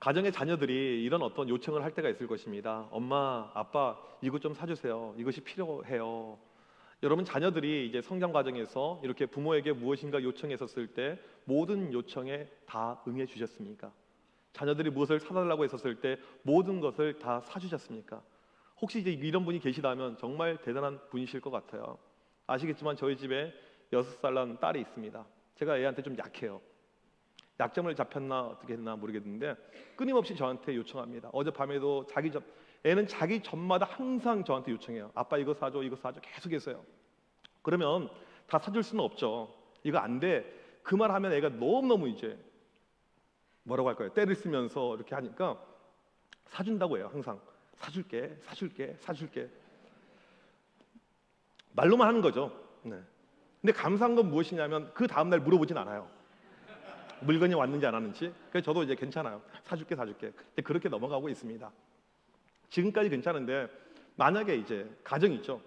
가정의 자녀들이 이런 어떤 요청을 할 때가 있을 것입니다. 엄마, 아빠, 이것 좀 사주세요. 이것이 필요해요. 여러분, 자녀들이 이제 성장 과정에서 이렇게 부모에게 무엇인가 요청했었을 때 모든 요청에 다 응해 주셨습니까? 자녀들이 무엇을 사달라고 했었을 때 모든 것을 다 사주셨습니까? 혹시 이제 이런 분이 계시다면 정말 대단한 분이실 것 같아요. 아시겠지만 저희 집에 6살 난 딸이 있습니다. 제가 애한테 좀 약해요. 약점을 잡혔나 어떻게 했나 모르겠는데 끊임없이 저한테 요청합니다. 어젯밤에도 애는 자기 전마다 항상 저한테 요청해요. 아빠 이거 사줘, 이거 사줘, 계속해서요. 그러면 다 사줄 수는 없죠. 이거 안 돼. 그 말 하면 애가 너무너무 이제 뭐라고 할까요? 때를 쓰면서 이렇게 하니까 사준다고 해요. 항상 사줄게, 사줄게, 사줄게. 말로만 하는 거죠. 네. 근데 감사한 건 무엇이냐면 그 다음날 물어보진 않아요. 물건이 왔는지 안 왔는지. 그래서 저도 이제 괜찮아요. 사줄게, 사줄게. 근데 그렇게 넘어가고 있습니다. 지금까지 괜찮은데 만약에 이제 가정이 있죠.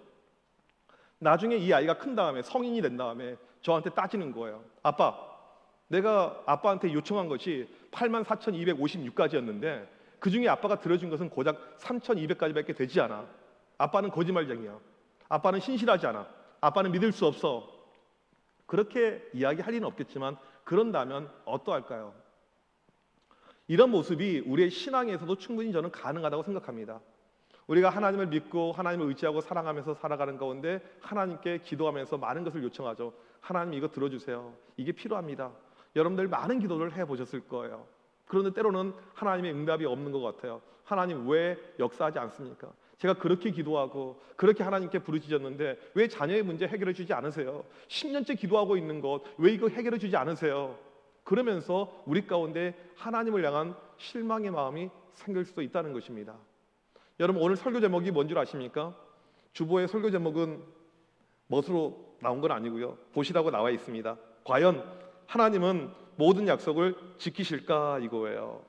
나중에 이 아이가 큰 다음에 성인이 된 다음에 저한테 따지는 거예요. 아빠, 내가 아빠한테 요청한 것이 84,256가지였는데 그중에 아빠가 들어준 것은 고작 3,200가지밖에 되지 않아. 아빠는 거짓말쟁이야. 아빠는 신실하지 않아. 아빠는 믿을 수 없어. 그렇게 이야기할 리는 없겠지만 그런다면 어떠할까요? 이런 모습이 우리의 신앙에서도 충분히 저는 가능하다고 생각합니다. 우리가 하나님을 믿고 하나님을 의지하고 사랑하면서 살아가는 가운데 하나님께 기도하면서 많은 것을 요청하죠. 하나님 이거 들어주세요. 이게 필요합니다. 여러분들 많은 기도를 해보셨을 거예요. 그런데 때로는 하나님의 응답이 없는 것 같아요. 하나님 왜 역사하지 않습니까? 제가 그렇게 기도하고 그렇게 하나님께 부르짖었는데 왜 자녀의 문제 해결해 주지 않으세요? 10년째 기도하고 있는 것 왜 이거 해결해 주지 않으세요? 그러면서 우리 가운데 하나님을 향한 실망의 마음이 생길 수도 있다는 것입니다. 여러분, 오늘 설교 제목이 뭔 줄 아십니까? 주보의 설교 제목은 멋으로 나온 건 아니고요. 보시라고 나와 있습니다. 과연 하나님은 모든 약속을 지키실까 이거예요.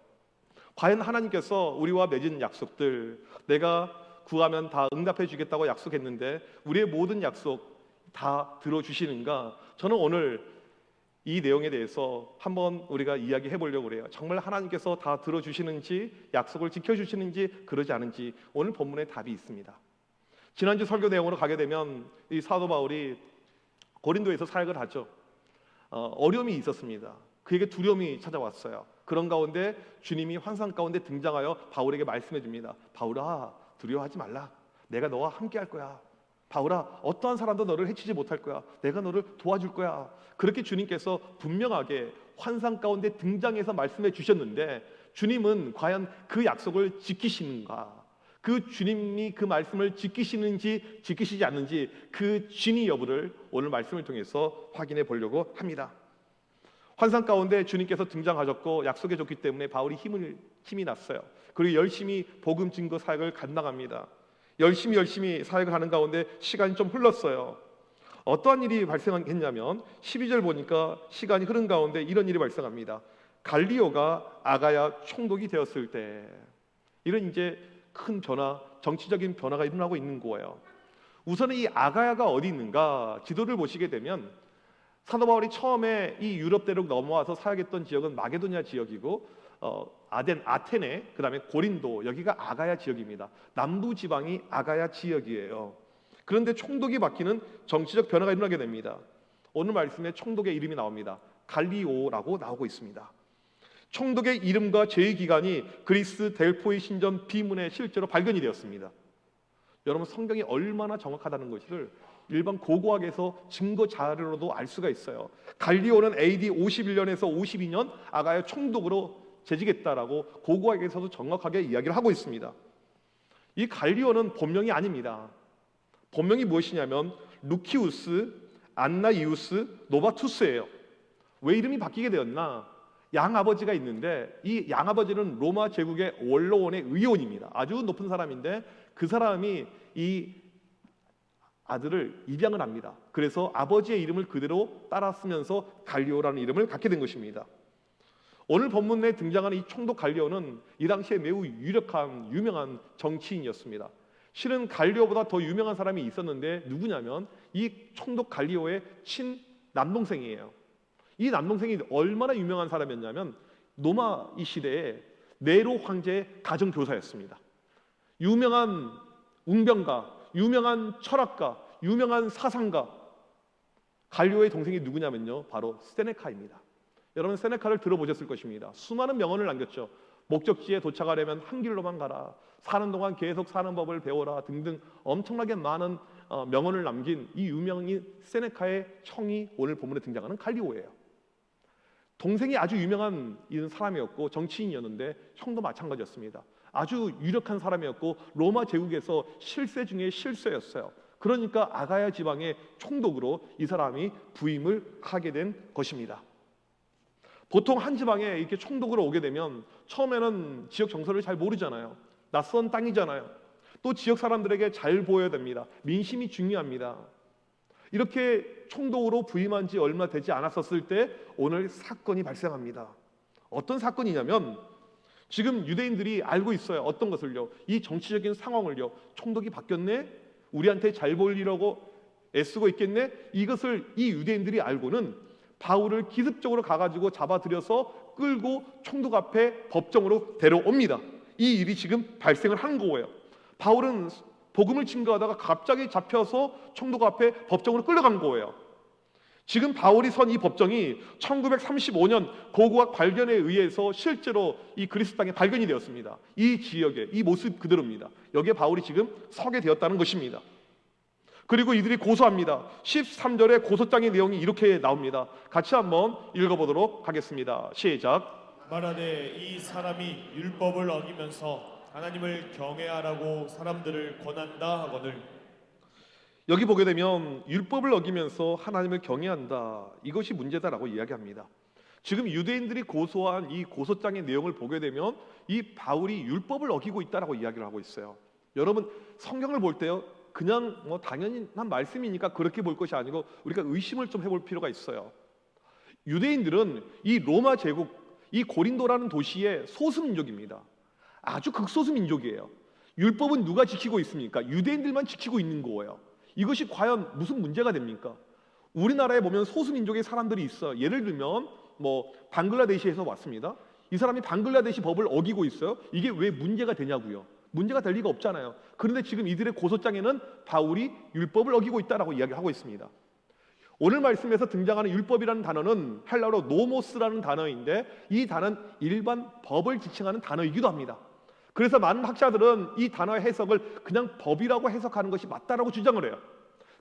과연 하나님께서 우리와 맺은 약속들, 내가 구하면 다 응답해 주겠다고 약속했는데 우리의 모든 약속 다 들어주시는가? 저는 오늘 이 내용에 대해서 한번 우리가 이야기해 보려고 그래요. 정말 하나님께서 다 들어주시는지, 약속을 지켜주시는지, 그러지 않은지 오늘 본문에 답이 있습니다. 지난주 설교 내용으로 가게 되면 이 사도 바울이 고린도에서 사역을 하죠. 어려움이 있었습니다. 그에게 두려움이 찾아왔어요. 그런 가운데 주님이 환상 가운데 등장하여 바울에게 말씀해 줍니다. 바울아, 두려워하지 말라. 내가 너와 함께 할 거야. 바울아, 어떠한 사람도 너를 해치지 못할 거야. 내가 너를 도와줄 거야. 그렇게 주님께서 분명하게 환상 가운데 등장해서 말씀해 주셨는데 주님은 과연 그 약속을 지키시는가? 그 주님이 그 말씀을 지키시는지 지키시지 않는지 그 진위 여부를 오늘 말씀을 통해서 확인해 보려고 합니다. 환상 가운데 주님께서 등장하셨고 약속해 줬기 때문에 바울이 힘이 났어요. 그리고 열심히 복음 증거 사역을 감당합니다. 열심히 사역을 하는 가운데 시간이 좀 흘렀어요. 어떠한 일이 발생했냐면 12절 보니까 시간이 흐른 가운데 이런 일이 발생합니다. 갈리오가 아가야 총독이 되었을 때, 이런 이제 큰 변화, 정치적인 변화가 일어나고 있는 거예요. 우선 이 아가야가 어디 있는가 지도를 보시게 되면 사도 바울이 처음에 이 유럽 대륙 넘어와서 사역했던 지역은 마게도냐 지역이고 아테네, 그 다음에 고린도, 여기가 아가야 지역입니다. 남부 지방이 아가야 지역이에요. 그런데 총독이 바뀌는 정치적 변화가 일어나게 됩니다. 오늘 말씀에 총독의 이름이 나옵니다. 갈리오라고 나오고 있습니다. 총독의 이름과 제위기간이 그리스 델포이 신전 비문에 실제로 발견이 되었습니다. 여러분, 성경이 얼마나 정확하다는 것을 일반 고고학에서 증거 자료로도 알 수가 있어요. 갈리오는 AD 51년에서 52년 아가야 총독으로 재직했다라고 고고학에서도 정확하게 이야기를 하고 있습니다. 이 갈리오는 본명이 아닙니다. 본명이 무엇이냐면 루키우스 안나이우스 노바투스예요. 왜 이름이 바뀌게 되었나? 양아버지가 있는데 이 양아버지는 로마 제국의 원로원의 의원입니다. 아주 높은 사람인데 그 사람이 이 아들을 입양을 합니다. 그래서 아버지의 이름을 그대로 따라 쓰면서 갈리오라는 이름을 갖게 된 것입니다. 오늘 본문 내에 등장하는 이 총독 갈리오는 이 당시에 매우 유명한 정치인이었습니다. 실은 갈리오보다 더 유명한 사람이 있었는데 누구냐면 이 총독 갈리오의 친남동생이에요. 이 남동생이 얼마나 유명한 사람이었냐면 로마 이 시대에 네로 황제의 가정교사였습니다. 유명한 웅변가, 유명한 철학가, 유명한 사상가, 갈리오의 동생이 누구냐면요, 바로 세네카입니다. 여러분, 세네카를 들어보셨을 것입니다. 수많은 명언을 남겼죠. 목적지에 도착하려면 한 길로만 가라, 사는 동안 계속 사는 법을 배워라 등등 엄청나게 많은 명언을 남긴 이 유명인 세네카의 청이 오늘 본문에 등장하는 갈리오예요. 동생이 아주 유명한 사람이었고 정치인이었는데 형도 마찬가지였습니다. 아주 유력한 사람이었고 로마 제국에서 실세 중에 실세였어요. 그러니까 아가야 지방의 총독으로 이 사람이 부임을 하게 된 것입니다. 보통 한 지방에 이렇게 총독으로 오게 되면 처음에는 지역 정서를 잘 모르잖아요. 낯선 땅이잖아요. 또 지역 사람들에게 잘 보여야 됩니다. 민심이 중요합니다. 이렇게 총독으로 부임한 지 얼마 되지 않았었을 때 오늘 사건이 발생합니다. 어떤 사건이냐면 지금 유대인들이 알고 있어요. 어떤 것을요? 이 정치적인 상황을요. 총독이 바뀌었네? 우리한테 잘 보이려고 애쓰고 있겠네? 이것을 이 유대인들이 알고는 바울을 기습적으로 가가지고 잡아들여서 끌고 총독 앞에 법정으로 데려옵니다. 이 일이 지금 발생을 한 거예요. 바울은 복음을 증거하다가 갑자기 잡혀서 총독 앞에 법정으로 끌려간 거예요. 지금 바울이 선 이 법정이 1935년 고고학 발견에 의해서 실제로 이 그리스 땅에 발견이 되었습니다. 이 지역에 이 모습 그대로입니다. 여기에 바울이 지금 서게 되었다는 것입니다. 그리고 이들이 고소합니다. 13절에 고소장의 내용이 이렇게 나옵니다. 같이 한번 읽어보도록 하겠습니다. 시작. 말하되 이 사람이 율법을 어기면서 하나님을 경외하라고 사람들을 권한다 하거늘. 여기 보게 되면 율법을 어기면서 하나님을 경외한다, 이것이 문제다라고 이야기합니다. 지금 유대인들이 고소한 이 고소장의 내용을 보게 되면 이 바울이 율법을 어기고 있다라고 이야기를 하고 있어요. 여러분, 성경을 볼 때요, 그냥 당연히 한 말씀이니까 그렇게 볼 것이 아니고 우리가 의심을 좀 해볼 필요가 있어요. 유대인들은 이 로마 제국, 이 고린도라는 도시의 소수민족입니다. 아주 극소수민족이에요. 율법은 누가 지키고 있습니까? 유대인들만 지키고 있는 거예요. 이것이 과연 무슨 문제가 됩니까? 우리나라에 보면 소수민족의 사람들이 있어요. 예를 들면 방글라데시에서 왔습니다. 이 사람이 방글라데시 법을 어기고 있어요. 이게 왜 문제가 되냐고요. 문제가 될 리가 없잖아요. 그런데 지금 이들의 고소장에는 바울이 율법을 어기고 있다라고 이야기하고 있습니다. 오늘 말씀에서 등장하는 율법이라는 단어는 헬라어로 노모스라는 단어인데 이 단어는 일반 법을 지칭하는 단어이기도 합니다. 그래서 많은 학자들은 이 단어의 해석을 그냥 법이라고 해석하는 것이 맞다라고 주장을 해요.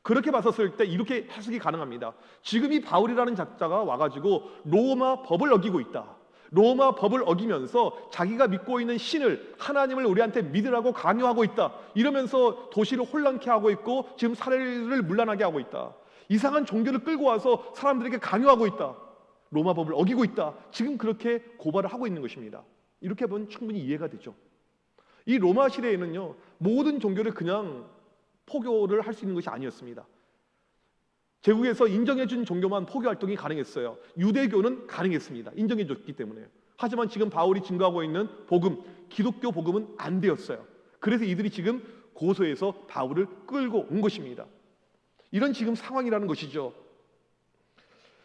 그렇게 봤었을 때 이렇게 해석이 가능합니다. 지금 이 바울이라는 작자가 와가지고 로마 법을 어기고 있다, 로마 법을 어기면서 자기가 믿고 있는 신을, 하나님을 우리한테 믿으라고 강요하고 있다, 이러면서 도시를 혼란케 하고 있고 지금 사례를 문란하게 하고 있다, 이상한 종교를 끌고 와서 사람들에게 강요하고 있다, 로마 법을 어기고 있다, 지금 그렇게 고발을 하고 있는 것입니다. 이렇게 보면 충분히 이해가 되죠. 이 로마 시대에는요, 모든 종교를 그냥 포교를 할 수 있는 것이 아니었습니다. 제국에서 인정해준 종교만 포교 활동이 가능했어요. 유대교는 가능했습니다. 인정해줬기 때문에. 하지만 지금 바울이 증거하고 있는 복음, 기독교 복음은 안 되었어요. 그래서 이들이 지금 고소해서 바울을 끌고 온 것입니다. 이런 지금 상황이라는 것이죠.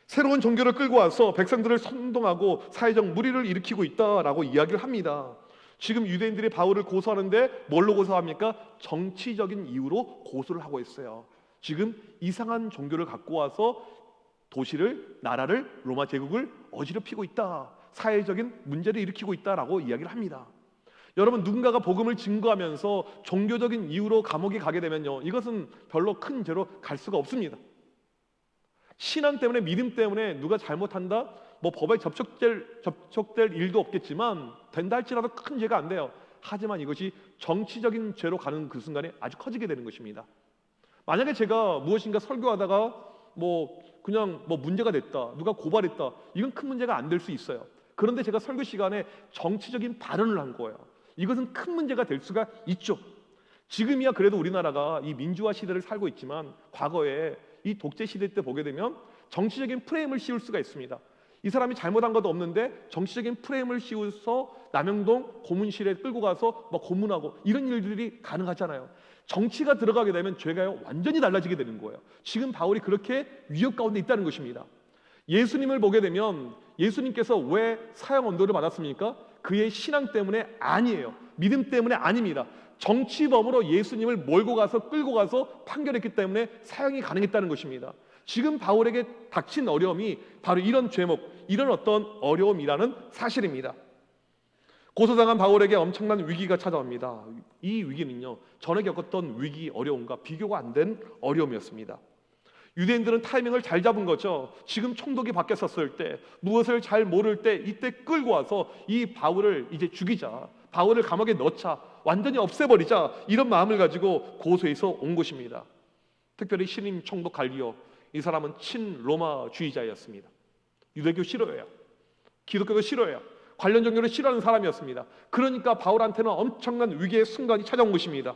새로운 종교를 끌고 와서 백성들을 선동하고 사회적 무리를 일으키고 있다라고 이야기를 합니다. 지금 유대인들이 바울을 고소하는데 뭘로 고소합니까? 정치적인 이유로 고소를 하고 있어요. 지금 이상한 종교를 갖고 와서 도시를, 나라를, 로마 제국을 어지럽히고 있다, 사회적인 문제를 일으키고 있다라고 이야기를 합니다. 여러분, 누군가가 복음을 증거하면서 종교적인 이유로 감옥에 가게 되면요, 이것은 별로 큰 죄로 갈 수가 없습니다. 신앙 때문에, 믿음 때문에 누가 잘못한다? 법에 접촉될 일도 없겠지만 된다 할지라도 큰 죄가 안 돼요. 하지만 이것이 정치적인 죄로 가는 그 순간에 아주 커지게 되는 것입니다. 만약에 제가 무엇인가 설교하다가 그냥 문제가 됐다, 누가 고발했다, 이건 큰 문제가 안 될 수 있어요. 그런데 제가 설교 시간에 정치적인 발언을 한 거예요. 이것은 큰 문제가 될 수가 있죠. 지금이야 그래도 우리나라가 이 민주화 시대를 살고 있지만 과거에 이 독재 시대 때 보게 되면 정치적인 프레임을 씌울 수가 있습니다. 이 사람이 잘못한 것도 없는데 정치적인 프레임을 씌워서 남영동 고문실에 끌고 가서 고문하고 이런 일들이 가능하잖아요. 정치가 들어가게 되면 죄가 완전히 달라지게 되는 거예요. 지금 바울이 그렇게 위협 가운데 있다는 것입니다. 예수님을 보게 되면 예수님께서 왜 사형 언도를 받았습니까? 그의 신앙 때문에 아니에요. 믿음 때문에 아닙니다. 정치범으로 예수님을 몰고 가서 끌고 가서 판결했기 때문에 사형이 가능했다는 것입니다. 지금 바울에게 닥친 어려움이 바로 이런 죄목, 이런 어떤 어려움이라는 사실입니다. 고소당한 바울에게 엄청난 위기가 찾아옵니다. 이 위기는요, 전에 겪었던 위기, 어려움과 비교가 안 된 어려움이었습니다. 유대인들은 타이밍을 잘 잡은 거죠. 지금 총독이 바뀌었을 때, 무엇을 잘 모를 때, 이때 끌고 와서 이 바울을 이제 죽이자, 바울을 감옥에 넣자, 완전히 없애버리자, 이런 마음을 가지고 고소해서 온 것입니다. 특별히 신임 총독 갈리오, 이 사람은 친로마주의자였습니다. 유대교 싫어해요. 기독교도 싫어해요. 관련 종교를 싫어하는 사람이었습니다. 그러니까 바울한테는 엄청난 위기의 순간이 찾아온 것입니다.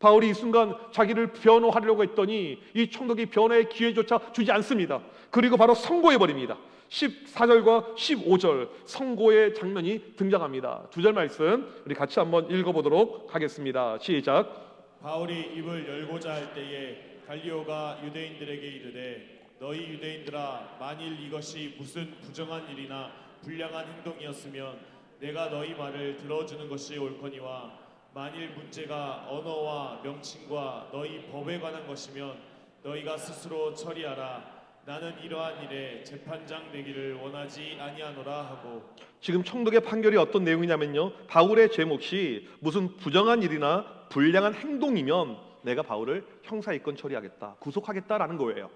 바울이 이 순간 자기를 변호하려고 했더니 이 총독이 변호의 기회조차 주지 않습니다. 그리고 바로 선고해버립니다. 14절과 15절 선고의 장면이 등장합니다. 두 절 말씀 우리 같이 한번 읽어보도록 하겠습니다. 시작. 바울이 입을 열고자 할 때에 갈리오가 유대인들에게 이르되 너희 유대인들아 만일 이것이 무슨 부정한 일이나 불량한 행동이었으면 내가 너희 말을 들어주는 것이 옳거니와 만일 문제가 언어와 명칭과 너희 법에 관한 것이면 너희가 스스로 처리하라. 나는 이러한 일에 재판장 되기를 원하지 아니하노라 하고. 지금 총독의 판결이 어떤 내용이냐면요, 바울의 죄목이 무슨 부정한 일이나 불량한 행동이면 내가 바울을 형사입건 처리하겠다, 구속하겠다라는 거예요.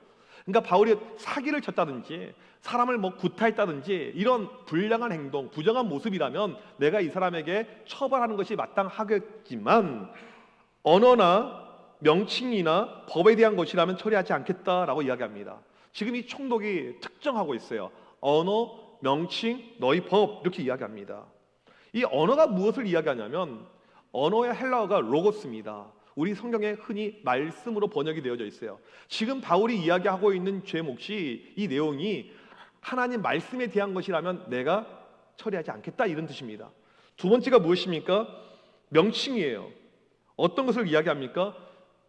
그러니까 바울이 사기를 쳤다든지 사람을 구타했다든지 이런 불량한 행동, 부정한 모습이라면 내가 이 사람에게 처벌하는 것이 마땅하겠지만 언어나 명칭이나 법에 대한 것이라면 처리하지 않겠다라고 이야기합니다. 지금 이 총독이 특정하고 있어요. 언어, 명칭, 너희 법 이렇게 이야기합니다. 이 언어가 무엇을 이야기하냐면 언어의 헬라어가 로고스입니다. 우리 성경에 흔히 말씀으로 번역이 되어져 있어요. 지금 바울이 이야기하고 있는 죄목이 이 내용이 하나님 말씀에 대한 것이라면 내가 처리하지 않겠다 이런 뜻입니다. 두 번째가 무엇입니까? 명칭이에요. 어떤 것을 이야기합니까?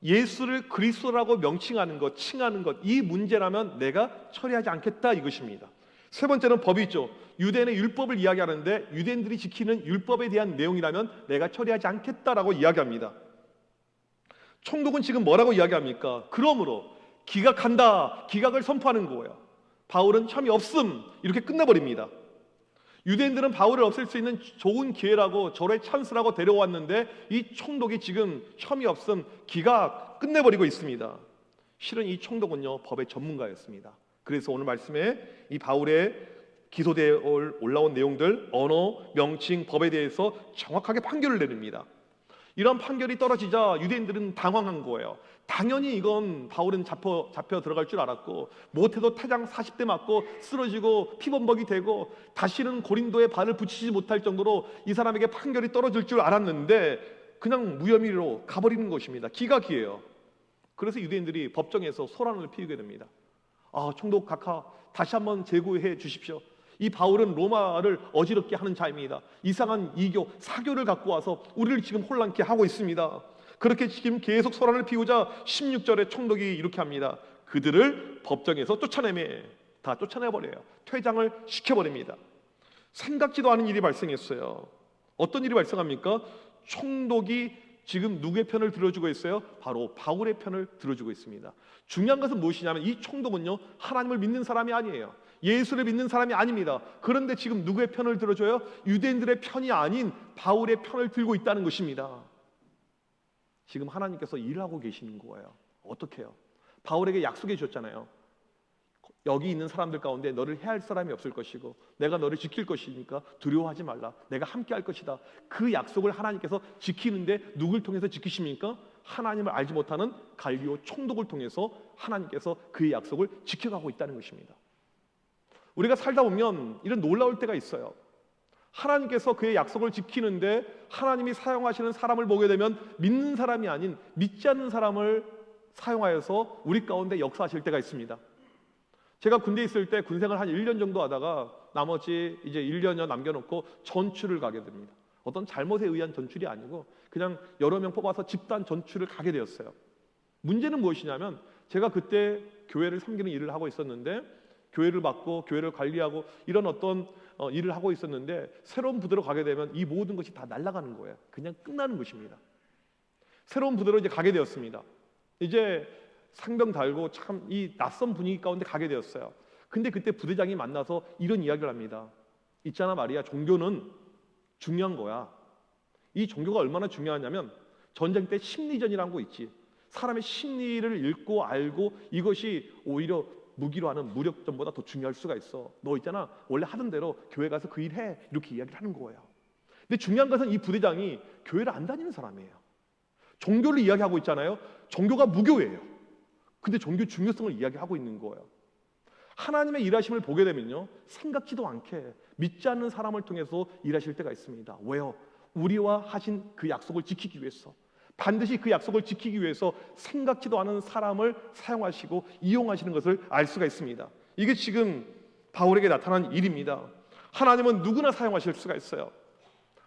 예수를 그리스도라고 명칭하는 것, 칭하는 것, 이 문제라면 내가 처리하지 않겠다 이것입니다. 세 번째는 법이 있죠. 유대인의 율법을 이야기하는데 유대인들이 지키는 율법에 대한 내용이라면 내가 처리하지 않겠다라고 이야기합니다. 총독은 지금 뭐라고 이야기합니까? 그러므로 기각한다, 기각을 선포하는 거예요. 바울은 혐의 없음 이렇게 끝내버립니다. 유대인들은 바울을 없앨 수 있는 좋은 기회라고 절호의 찬스라고 데려왔는데 이 총독이 지금 혐의 없음, 기각 끝내버리고 있습니다. 실은 이 총독은요 법의 전문가였습니다. 그래서 오늘 말씀에 이 바울의 기소되어 올라온 내용들, 언어, 명칭, 법에 대해서 정확하게 판결을 내립니다. 이런 판결이 떨어지자 유대인들은 당황한 거예요. 당연히 이건 바울은 잡혀 들어갈 줄 알았고 못해도 태장 40대 맞고 쓰러지고 피범벅이 되고 다시는 고린도에 발을 붙이지 못할 정도로 이 사람에게 판결이 떨어질 줄 알았는데 그냥 무혐의로 가버리는 것입니다. 기각이에요. 그래서 유대인들이 법정에서 소란을 피우게 됩니다. 총독 각하 다시 한번 재고해 주십시오. 이 바울은 로마를 어지럽게 하는 자입니다. 이상한 이교, 사교를 갖고 와서 우리를 지금 혼란케 하고 있습니다. 그렇게 지금 계속 소란을 피우자 16절에 총독이 이렇게 합니다. 그들을 법정에서 다 쫓아내버려요. 퇴장을 시켜버립니다. 생각지도 않은 일이 발생했어요. 어떤 일이 발생합니까? 총독이 지금 누구의 편을 들어주고 있어요? 바로 바울의 편을 들어주고 있습니다. 중요한 것은 무엇이냐면 이 총독은요 하나님을 믿는 사람이 아니에요. 예수를 믿는 사람이 아닙니다. 그런데 지금 누구의 편을 들어줘요? 유대인들의 편이 아닌 바울의 편을 들고 있다는 것입니다. 지금 하나님께서 일하고 계시는 거예요. 어떻게 해요? 바울에게 약속해 주셨잖아요. 여기 있는 사람들 가운데 너를 해할 사람이 없을 것이고 내가 너를 지킬 것이니까 두려워하지 말라. 내가 함께 할 것이다. 그 약속을 하나님께서 지키는데 누굴 통해서 지키십니까? 하나님을 알지 못하는 갈리오 총독을 통해서 하나님께서 그의 약속을 지켜가고 있다는 것입니다. 우리가 살다 보면 이런 놀라울 때가 있어요. 하나님께서 그의 약속을 지키는데 하나님이 사용하시는 사람을 보게 되면 믿는 사람이 아닌 믿지 않는 사람을 사용하여서 우리 가운데 역사하실 때가 있습니다. 제가 군대에 있을 때 군생활 한 1년 정도 하다가 나머지 이제 1년여 남겨놓고 전출을 가게 됩니다. 어떤 잘못에 의한 전출이 아니고 그냥 여러 명 뽑아서 집단 전출을 가게 되었어요. 문제는 무엇이냐면 제가 그때 교회를 섬기는 일을 하고 있었는데 교회를 맡고 교회를 관리하고 이런 어떤 일을 하고 있었는데 새로운 부대로 가게 되면 이 모든 것이 다 날아가는 거예요. 그냥 끝나는 것입니다. 새로운 부대로 이제 가게 되었습니다. 이제 상병 달고 참 이 낯선 분위기 가운데 가게 되었어요. 근데 그때 부대장이 만나서 이런 이야기를 합니다. 있잖아 말이야, 종교는 중요한 거야. 이 종교가 얼마나 중요하냐면 전쟁 때 심리전이라는 거 있지. 사람의 심리를 읽고 알고 이것이 오히려 무기로 하는 무력전보다 더 중요할 수가 있어. 너 있잖아 원래 하던 대로 교회 가서 그 일 해. 이렇게 이야기를 하는 거예요. 근데 중요한 것은 이 부대장이 교회를 안 다니는 사람이에요. 종교를 이야기하고 있잖아요. 종교가 무교예요. 근데 종교 중요성을 이야기하고 있는 거예요. 하나님의 일하심을 보게 되면요, 생각지도 않게 믿지 않는 사람을 통해서 일하실 때가 있습니다. 왜요? 우리와 하신 그 약속을 지키기 위해서, 반드시 그 약속을 지키기 위해서 생각지도 않은 사람을 사용하시고 이용하시는 것을 알 수가 있습니다. 이게 지금 바울에게 나타난 일입니다. 하나님은 누구나 사용하실 수가 있어요.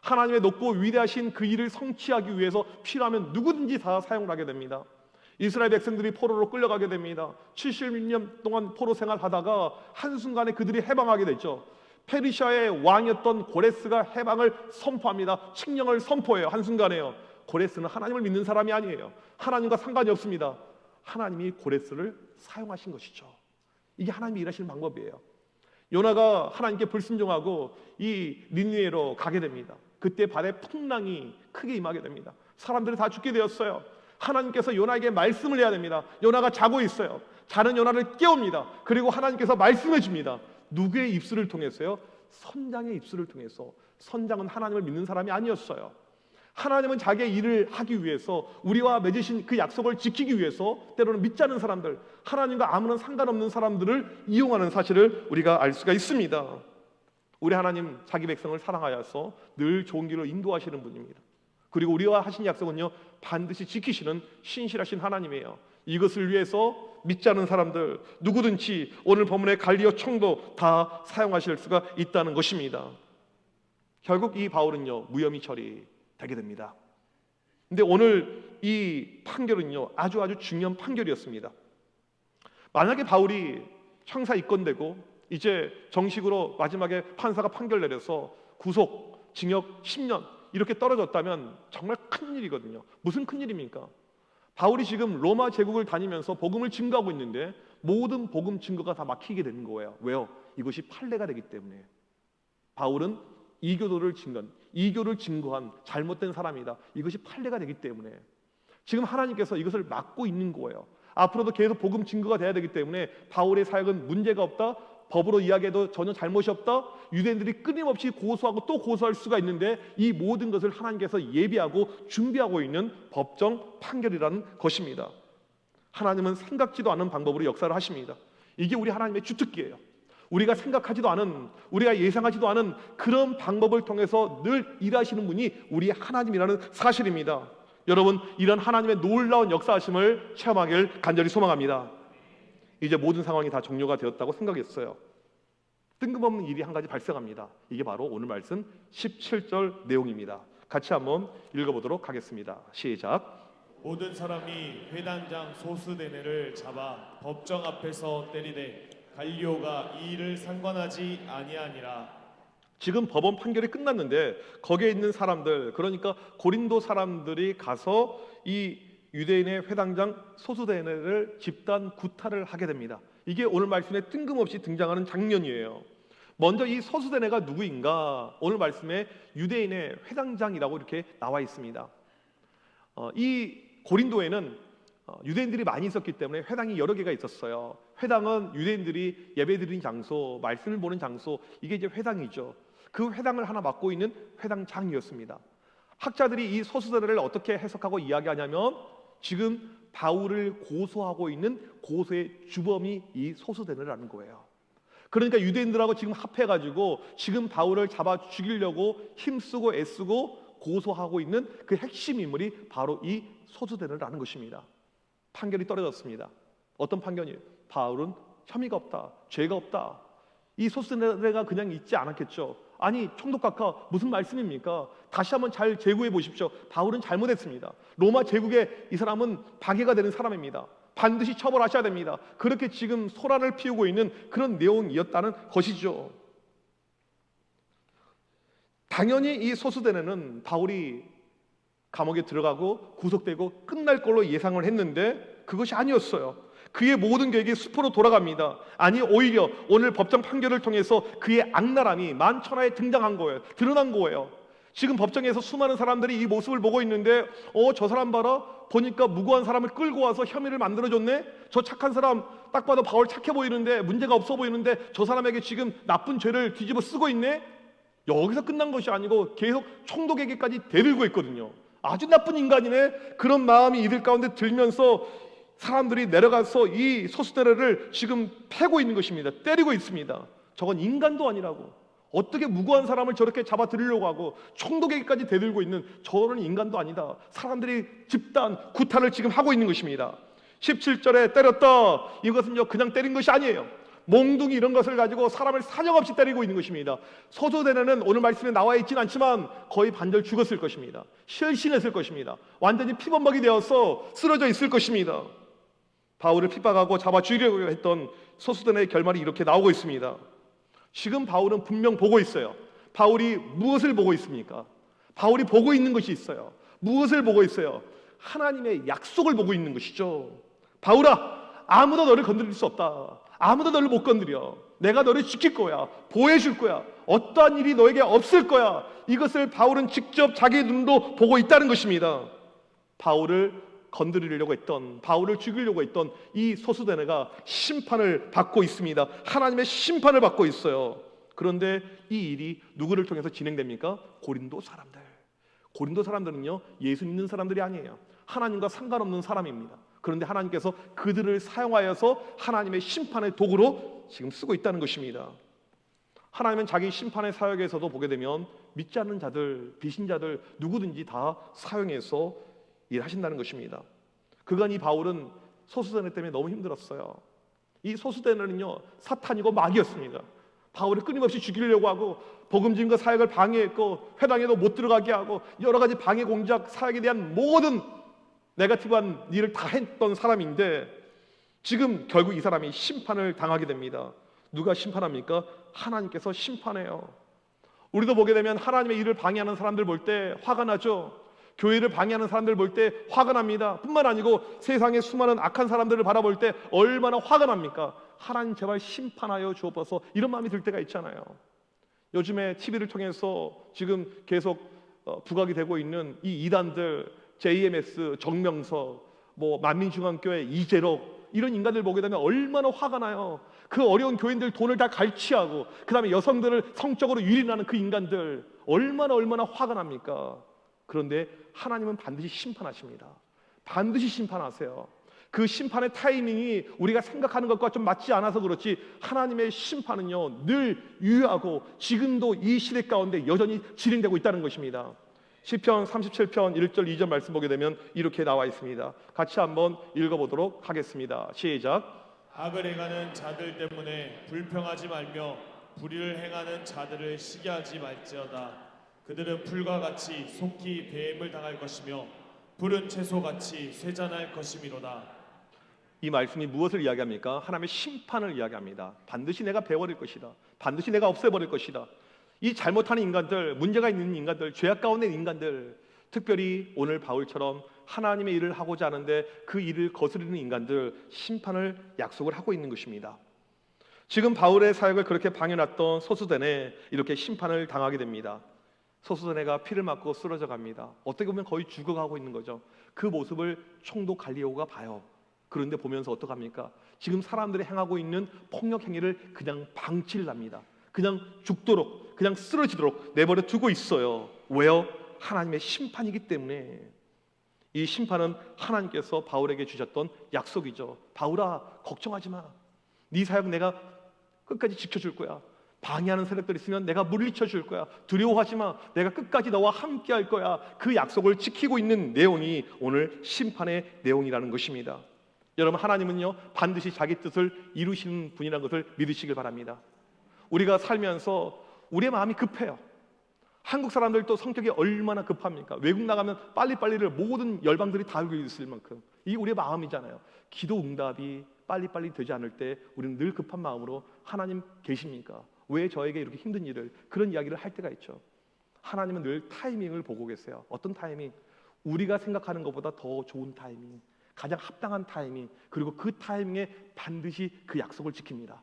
하나님의 높고 위대하신 그 일을 성취하기 위해서 필요하면 누구든지 다 사용을 하게 됩니다. 이스라엘 백성들이 포로로 끌려가게 됩니다. 70년 동안 포로 생활하다가 한순간에 그들이 해방하게 됐죠. 페르시아의 왕이었던 고레스가 해방을 선포합니다. 칙령을 선포해요. 한순간에요. 고레스는 하나님을 믿는 사람이 아니에요. 하나님과 상관이 없습니다. 하나님이 고레스를 사용하신 것이죠. 이게 하나님이 일하시는 방법이에요. 요나가 하나님께 불순종하고 이 니느웨로 가게 됩니다. 그때 발에 풍랑이 크게 임하게 됩니다. 사람들이 다 죽게 되었어요. 하나님께서 요나에게 말씀을 해야 됩니다. 요나가 자고 있어요. 자는 요나를 깨웁니다. 그리고 하나님께서 말씀해 줍니다. 누구의 입술을 통해서요? 선장의 입술을 통해서. 선장은 하나님을 믿는 사람이 아니었어요. 하나님은 자기의 일을 하기 위해서, 우리와 맺으신 그 약속을 지키기 위해서 때로는 믿지 않는 사람들, 하나님과 아무런 상관없는 사람들을 이용하는 사실을 우리가 알 수가 있습니다. 우리 하나님 자기 백성을 사랑하여서 늘 좋은 길로 인도하시는 분입니다. 그리고 우리와 하신 약속은요, 반드시 지키시는 신실하신 하나님이에요. 이것을 위해서 믿지 않는 사람들 누구든지 오늘 본문의 갈리오 총도 다 사용하실 수가 있다는 것입니다. 결국 이 바울은요, 무혐의 처리되게 됩니다. 근데 오늘 이 판결은요, 아주 중요한 판결이었습니다. 만약에 바울이 형사 입건되고 이제 정식으로 마지막에 판사가 판결 내려서 구속, 징역 10년 이렇게 떨어졌다면 정말 큰일이거든요. 무슨 큰일입니까? 바울이 지금 로마 제국을 다니면서 복음을 증거하고 있는데 모든 복음 증거가 다 막히게 되는 거예요. 왜요? 이것이 판례가 되기 때문에. 바울은 이교도를 증거한 잘못된 사람이다. 이것이 판례가 되기 때문에 지금 하나님께서 이것을 막고 있는 거예요. 앞으로도 계속 복음 증거가 돼야 되기 때문에 바울의 사역은 문제가 없다. 법으로 이야기해도 전혀 잘못이 없다. 유대인들이 끊임없이 고소하고 또 고소할 수가 있는데 이 모든 것을 하나님께서 예비하고 준비하고 있는 법정 판결이라는 것입니다. 하나님은 생각지도 않은 방법으로 역사를 하십니다. 이게 우리 하나님의 주특기예요. 우리가 생각하지도 않은, 우리가 예상하지도 않은 그런 방법을 통해서 늘 일하시는 분이 우리 하나님이라는 사실입니다. 여러분, 이런 하나님의 놀라운 역사하심을 체험하길 간절히 소망합니다. 이제 모든 상황이 다 종료가 되었다고 생각했어요. 뜬금없는 일이 한 가지 발생합니다. 이게 바로 오늘 말씀 17절 내용입니다. 같이 한번 읽어보도록 하겠습니다. 시작. 모든 사람이 회단장 소스데네를 잡아 법정 앞에서 때리되 갈리오가 이 일을 상관하지 아니하니라. 지금 법원 판결이 끝났는데 거기에 있는 사람들, 그러니까 고린도 사람들이 가서 이 유대인의 회당장 소스데네를 집단 구타를 하게 됩니다. 이게 오늘 말씀에 뜬금없이 등장하는 장면이에요. 먼저 이 소스데네가 누구인가? 오늘 말씀에 유대인의 회당장이라고 이렇게 나와 있습니다. 이 고린도에는 유대인들이 많이 있었기 때문에 회당이 여러 개가 있었어요. 회당은 유대인들이 예배드리는 장소, 말씀을 보는 장소, 이게 이제 회당이죠. 그 회당을 하나 맡고 있는 회당장이었습니다. 학자들이 이 소스데네를 어떻게 해석하고 이야기하냐면 지금 바울을 고소하고 있는 고소의 주범이 이 소스데네라는 거예요. 그러니까 유대인들하고 지금 합해가지고 지금 바울을 잡아 죽이려고 힘쓰고 애쓰고 고소하고 있는 그 핵심 인물이 바로 이 소스데네라는 것입니다. 판결이 떨어졌습니다. 어떤 판결이에요? 바울은 혐의가 없다, 죄가 없다. 이 소스데네가 그냥 있지 않았겠죠. 아니, 총독각하, 무슨 말씀입니까? 다시 한번 잘 재구해 보십시오. 바울은 잘못했습니다. 로마 제국에 이 사람은 방해가 되는 사람입니다. 반드시 처벌하셔야 됩니다. 그렇게 지금 소란을 피우고 있는 그런 내용이었다는 것이죠. 당연히 이 소수대는 바울이 감옥에 들어가고 구속되고 끝날 걸로 예상을 했는데 그것이 아니었어요. 그의 모든 계획이 수포로 돌아갑니다. 아니, 오히려 오늘 법정 판결을 통해서 그의 악랄함이 만천하에 등장한 거예요. 드러난 거예요. 지금 법정에서 수많은 사람들이 이 모습을 보고 있는데 저 사람 봐라, 보니까 무고한 사람을 끌고 와서 혐의를 만들어줬네. 저 착한 사람 딱 봐도 바울 착해 보이는데, 문제가 없어 보이는데 저 사람에게 지금 나쁜 죄를 뒤집어 쓰고 있네. 여기서 끝난 것이 아니고 계속 총독에게까지 대들고 있거든요. 아주 나쁜 인간이네. 그런 마음이 이들 가운데 들면서 사람들이 내려가서 이 소수대를 지금 패고 있는 것입니다. 때리고 있습니다. 저건 인간도 아니라고. 어떻게 무고한 사람을 저렇게 잡아들이려고 하고 총독에게까지 대들고 있는 저런 인간도 아니다. 사람들이 집단 구타를 지금 하고 있는 것입니다. 17절에 때렸다. 이것은요 그냥 때린 것이 아니에요. 몽둥이 이런 것을 가지고 사람을 사정없이 때리고 있는 것입니다. 소수대는 오늘 말씀에 나와 있지는 않지만 거의 반절 죽었을 것입니다. 실신했을 것입니다. 완전히 피범벅이 되어서 쓰러져 있을 것입니다. 바울을 핍박하고 잡아 죽이려고 했던 소수대의 결말이 이렇게 나오고 있습니다. 지금 바울은 분명 보고 있어요. 바울이 무엇을 보고 있습니까? 바울이 보고 있는 것이 있어요. 무엇을 보고 있어요? 하나님의 약속을 보고 있는 것이죠. 바울아, 아무도 너를 건드릴 수 없다. 아무도 너를 못 건드려. 내가 너를 지킬 거야. 보호해줄 거야. 어떠한 일이 너에게 없을 거야. 이것을 바울은 직접 자기 눈으로 보고 있다는 것입니다. 바울을 건드리려고 했던, 바울을 죽이려고 했던 이 소수대가 심판을 받고 있습니다. 하나님의 심판을 받고 있어요. 그런데 이 일이 누구를 통해서 진행됩니까? 고린도 사람들. 고린도 사람들은요 예수 믿는 사람들이 아니에요. 하나님과 상관없는 사람입니다. 그런데 하나님께서 그들을 사용하여서 하나님의 심판의 도구로 지금 쓰고 있다는 것입니다. 하나님은 자기 심판의 사역에서도 보게 되면 믿지 않는 자들, 비신자들 누구든지 다 사용해서 일하신다는 것입니다. 그간 이 바울은 소수대네 때문에 너무 힘들었어요. 이 소수대는요 사탄이고 마귀였습니다. 바울을 끊임없이 죽이려고 하고 복음진과 사역을 방해했고 회당에도 못 들어가게 하고 여러 가지 방해 공작, 사역에 대한 모든 네거티브한 일을 다 했던 사람인데 지금 결국 이 사람이 심판을 당하게 됩니다. 누가 심판합니까? 하나님께서 심판해요. 우리도 보게 되면 하나님의 일을 방해하는 사람들 볼 때 화가 나죠. 교회를 방해하는 사람들 볼 때 화가 납니다. 뿐만 아니고 세상의 수많은 악한 사람들을 바라볼 때 얼마나 화가 납니까? 하나님 제발 심판하여 주옵소서, 이런 마음이 들 때가 있잖아요. 요즘에 TV를 통해서 지금 계속 부각이 되고 있는 이 이단들, JMS, 정명석, 만민중앙교회 이재록, 이런 인간들 보게 되면 얼마나 화가 나요. 그 어려운 교인들 돈을 다 갈취하고 그 다음에 여성들을 성적으로 유린하는 그 인간들 얼마나 화가 납니까? 그런데 하나님은 반드시 심판하십니다. 반드시 심판하세요. 그 심판의 타이밍이 우리가 생각하는 것과 좀 맞지 않아서 그렇지 하나님의 심판은요 늘 유효하고 지금도 이 시대 가운데 여전히 진행되고 있다는 것입니다. 시편 37편 1절 2절 말씀 보게 되면 이렇게 나와 있습니다. 같이 한번 읽어보도록 하겠습니다. 시작. 악을 행하는 자들 때문에 불평하지 말며 불의를 행하는 자들을 시기하지 말지어다. 그들은 풀과 같이 속히 배임을 당할 것이며 푸른 채소같이 쇠잔할 것이미로다. 이 말씀이 무엇을 이야기합니까? 하나님의 심판을 이야기합니다. 반드시 내가 베어버릴 것이다. 반드시 내가 없애버릴 것이다. 이 잘못하는 인간들, 문제가 있는 인간들, 죄악 가운데 있는 인간들, 특별히 오늘 바울처럼 하나님의 일을 하고자 하는데 그 일을 거스르는 인간들, 심판을 약속을 하고 있는 것입니다. 지금 바울의 사역을 그렇게 방해놨던 소수대네 이렇게 심판을 당하게 됩니다. 소수대네가 피를 맞고 쓰러져 갑니다. 어떻게 보면 거의 죽어가고 있는 거죠. 그 모습을 총독 갈리오가 봐요. 그런데 보면서 어떡합니까? 지금 사람들이 행하고 있는 폭력 행위를 그냥 방치를 합니다. 그냥 죽도록, 그냥 쓰러지도록 내버려 두고 있어요. 왜요? 하나님의 심판이기 때문에. 이 심판은 하나님께서 바울에게 주셨던 약속이죠. 바울아, 걱정하지 마. 네 사역 내가 끝까지 지켜줄 거야. 방해하는 세력들이 있으면 내가 물리쳐 줄 거야. 두려워하지 마. 내가 끝까지 너와 함께 할 거야. 그 약속을 지키고 있는 내용이 오늘 심판의 내용이라는 것입니다. 여러분, 하나님은요 반드시 자기 뜻을 이루시는 분이라는 것을 믿으시길 바랍니다. 우리가 살면서 우리의 마음이 급해요. 한국 사람들도 성격이 얼마나 급합니까? 외국 나가면 빨리빨리를 모든 열방들이 다 알고 있을 만큼 이 우리의 마음이잖아요. 기도 응답이 빨리빨리 되지 않을 때 우리는 늘 급한 마음으로 하나님 계십니까? 왜 저에게 이렇게 힘든 일을, 그런 이야기를 할 때가 있죠. 하나님은 늘 타이밍을 보고 계세요. 어떤 타이밍? 우리가 생각하는 것보다 더 좋은 타이밍, 가장 합당한 타이밍, 그리고 그 타이밍에 반드시 그 약속을 지킵니다.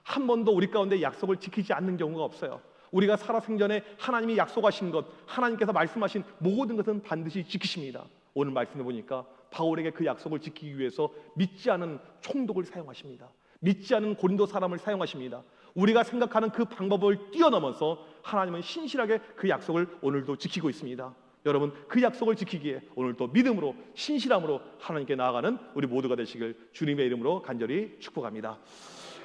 한 번도 우리 가운데 약속을 지키지 않는 경우가 없어요. 우리가 살아생전에 하나님이 약속하신 것, 하나님께서 말씀하신 모든 것은 반드시 지키십니다. 오늘 말씀해 보니까 바울에게 그 약속을 지키기 위해서 믿지 않은 총독을 사용하십니다. 믿지 않은 고린도 사람을 사용하십니다. 우리가 생각하는 그 방법을 뛰어넘어서 하나님은 신실하게 그 약속을 오늘도 지키고 있습니다. 여러분, 그 약속을 지키기에 오늘도 믿음으로, 신실함으로 하나님께 나아가는 우리 모두가 되시길 주님의 이름으로 간절히 축복합니다.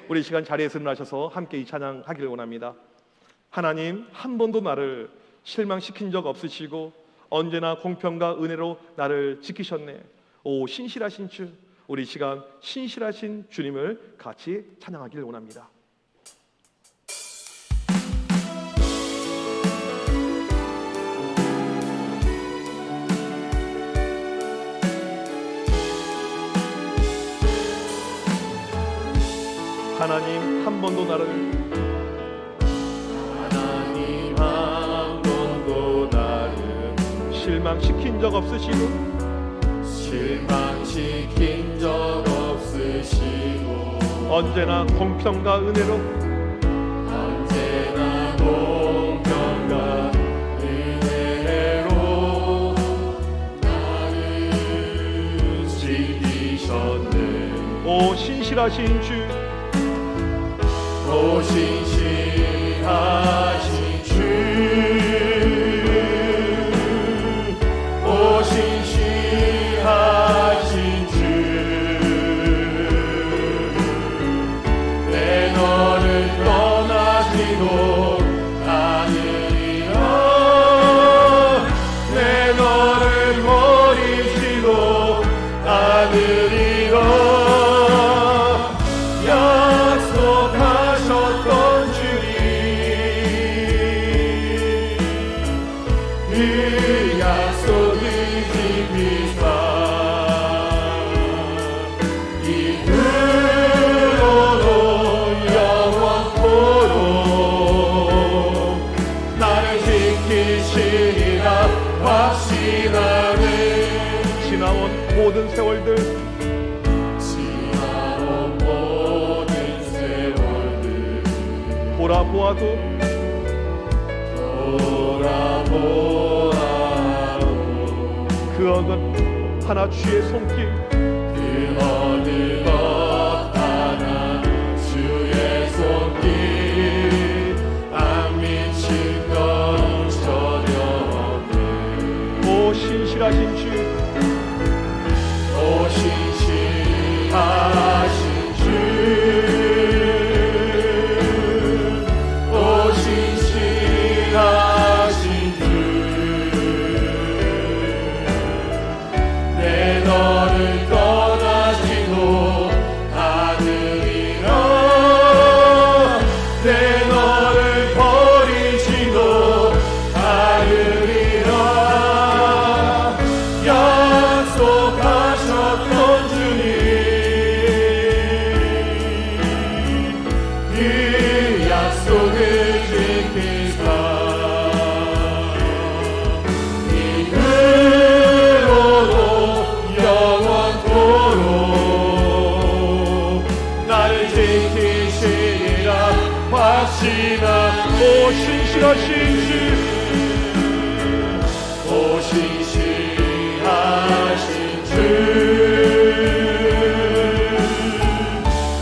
우리 시간 자리에서 일어나셔서 함께 이 찬양하기를 원합니다. 하나님, 한 번도 나를 실망시킨 적 없으시고 언제나 공평과 은혜로 나를 지키셨네. 오 신실하신 주, 우리 시간 신실하신 주님을 같이 찬양하기를 원합니다. 하나님, 한 번도 나를 실망시킨 적 없으시고 언제나 공평과 은혜로 나를 지키셨네. 오 신실하신 주, 오 신실하신 주, 오 신실하신 주, 내 너를 떠나지도 않으리라, 내 너를 버리지도 않으리라. 약속하셨던 주님, 그 약속을 지키사 이후로도 영원토록 나를 지키시리라 확신하네. 지나온 모든 세월들, 돌아보아도 그 어느 하나 주의 손길, 그 어느 것 하나 주의 손길 안 미친 건 전혀 없네. 오 신실하신 주, 오 신실하신 주, 신실하신 주, 내 너를 떠나지도 않으리라, 내 너를 버리지도 않으리라. 약속하셨던 주님, 그 약속을 지키사 이후로도 영원토록 나를 지키시리라 확신하. 오 신실하신 주, 오 신실하신 주,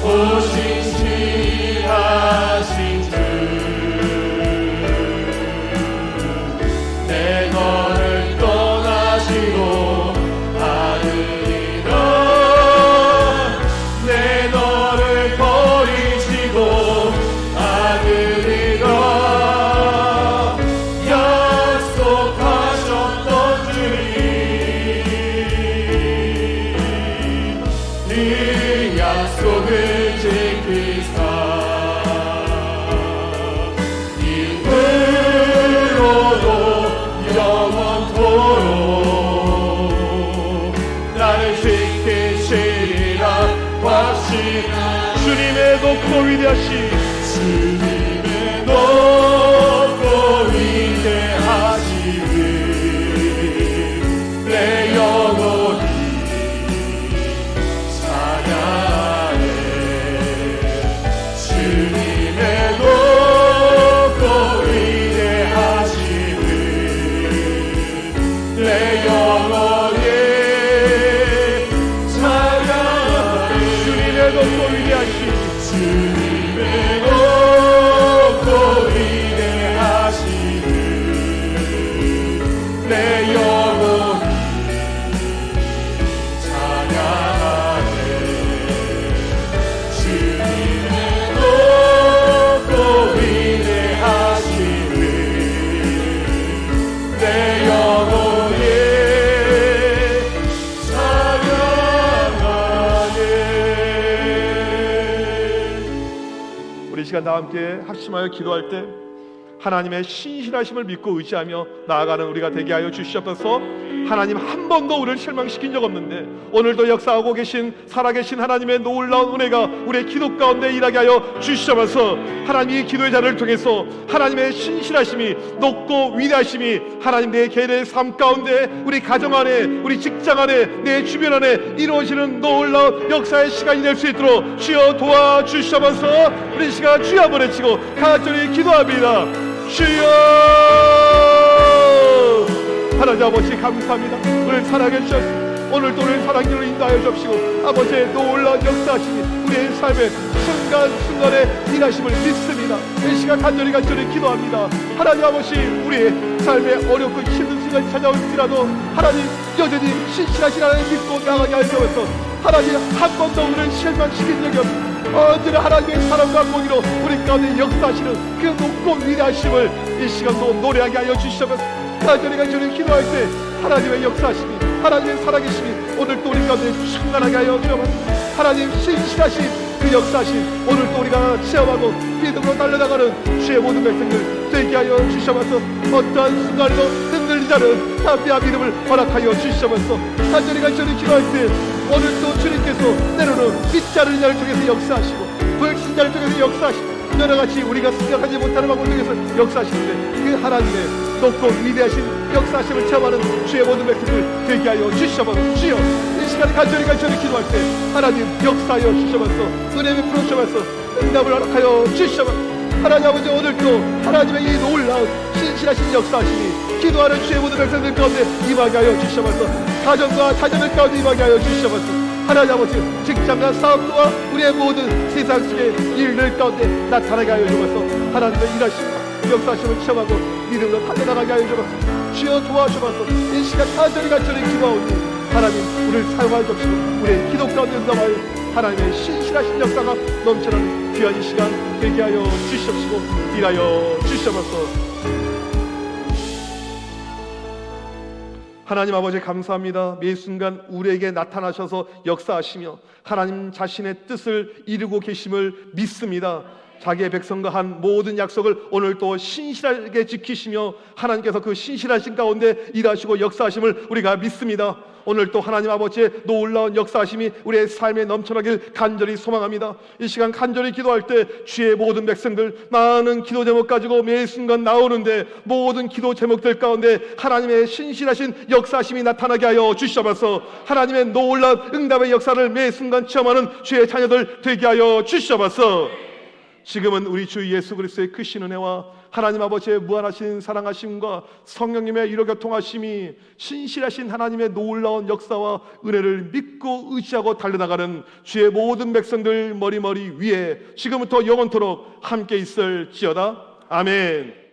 오 신실하신 주, 내 너를 떠나지도 않으리라, 내 너를 버리지도 않으리라. 위대하시 주님의 높고 위대하심을 내 영혼이 찬양하네. 주님의 높고 위대하심을 내 영혼이 찬양하네. 주님의 높고 위대하시 주님의 높고 위대하심을 내 영혼이 찬양하네. 주님의 높고 위대하심을 내 영혼이 찬양하네. 우리 시간 다 함께 합심하여 기도할 때 하나님의 신실하심을 믿고 의지하며 나아가는 우리가 되게 하여 주시옵소서. 하나님 한 번도 우리를 실망시킨 적 없는데 오늘도 역사하고 계신 살아계신 하나님의 놀라운 은혜가 우리의 기도 가운데 일하게 하여 주시옵소서. 하나님이 기도의 자를 통해서 하나님의 신실하심이 높고 위대하심이 하나님 내 개인의 삶 가운데 우리 가정 안에 우리 직장 안에 내 주변 안에 이루어지는 놀라운 역사의 시간이 될 수 있도록 주여 도와주시옵소서. 우리 시간 주여 한번 외치고 간절히 기도합니다. 주여 하나님 아버지 감사합니다. 오늘 사랑해 주셨습니다. 오늘도 우리를 사랑으로 인도하여 주시고 아버지의 놀라운 역사하심이 우리의 삶의 순간순간에 일하심을 믿습니다. 이 시간 간절히 기도합니다. 하나님 아버지 우리의 삶에 어렵고 힘든 순간이 찾아올지라도 하나님 여전히 신실하신 하나님 믿고 나가게 하셔서 하나님 한 번도 우리를 실망시킨 적이 없습니다. 언제나 하나님의 사랑과 공의로 우리 가운데 역사하시는 그 높고 위대하심을 이 시간도 노래하게 하여 주시옵소서. 간절히 기도할 때 하나님의 역사하심이 하나님의 살아계심이 오늘도 우리 가운데 충만하게 하여 주옵소서. 하나님 신실하신 그 역사하심 오늘도 우리가 체험하고 믿음으로 달려나가는 주의 모든 백성들 되게 하여 주시옵소서. 어떠한 순간에도 흔들리지 않은 담대한 믿음을 허락하여 주시옵소서. 간절히 기도할 때 오늘도 주님께서 때로는 믿지 않는 자를 통해서 역사하시고 불신자를 통해서 역사하시고 여러가지 우리가 생각하지 못하는 방법을 통해서 역사하시는데 그 하나님의 높고 위대하신 역사하심을 체험하는 주의 모든 백성들 되게 하여 주시옵소서. 주여 이 시간에 간절히 기도할 때 하나님 역사하여 주시옵소서. 은혜 베풀어 주시옵소서. 응답을 허락하여 주시옵소서. 하나님 아버지 오늘도 하나님의 이 놀라운 신실하신 역사하심이 기도하는 주의 모든 백성들 가운데 임하게 하여 주시옵소서. 가정과 자녀들 가운데 임하게 하여 주시옵소서. 하나님 아버지 직장과 사업과 우리의 모든 세상 속의 일들 가운데 나타나게 하여 주옵소서. 하나님의 일하심과 역사하심을 체험하고 믿음으로 달려나가게 하여 주옵소서. 주여 도와주옵소서. 이 시간 간절히 기도하오니 하나님 우리를 사용하여 주옵시고 우리의 기도 가운데 응답하여 하나님의 신실하신 역사가 넘쳐나는 귀한 이 시간 되게 하여 주시옵시고 일하여 주시옵소서. 하나님 아버지 감사합니다. 매 순간 우리에게 나타나셔서 역사하시며 하나님 자신의 뜻을 이루고 계심을 믿습니다. 자기의 백성과 한 모든 약속을 오늘 또 신실하게 지키시며 하나님께서 그 신실하신 가운데 일하시고 역사하심을 우리가 믿습니다. 오늘 또 하나님 아버지의 놀라운 역사하심이 우리의 삶에 넘쳐나길 간절히 소망합니다. 이 시간 간절히 기도할 때 주의 모든 백성들 많은 기도 제목 가지고 매 순간 나오는데 모든 기도 제목들 가운데 하나님의 신실하신 역사하심이 나타나게 하여 주시옵소서. 하나님의 놀라운 응답의 역사를 매 순간 체험하는 주의 자녀들 되게 하여 주시옵소서. 지금은 우리 주 예수 그리스도의 크신 은혜와 하나님 아버지의 무한하신 사랑하심과 성령님의 이로 교통하심이 신실하신 하나님의 놀라운 역사와 은혜를 믿고 의지하고 달려나가는 주의 모든 백성들 머리 위에 지금부터 영원토록 함께 있을지어다. 아멘.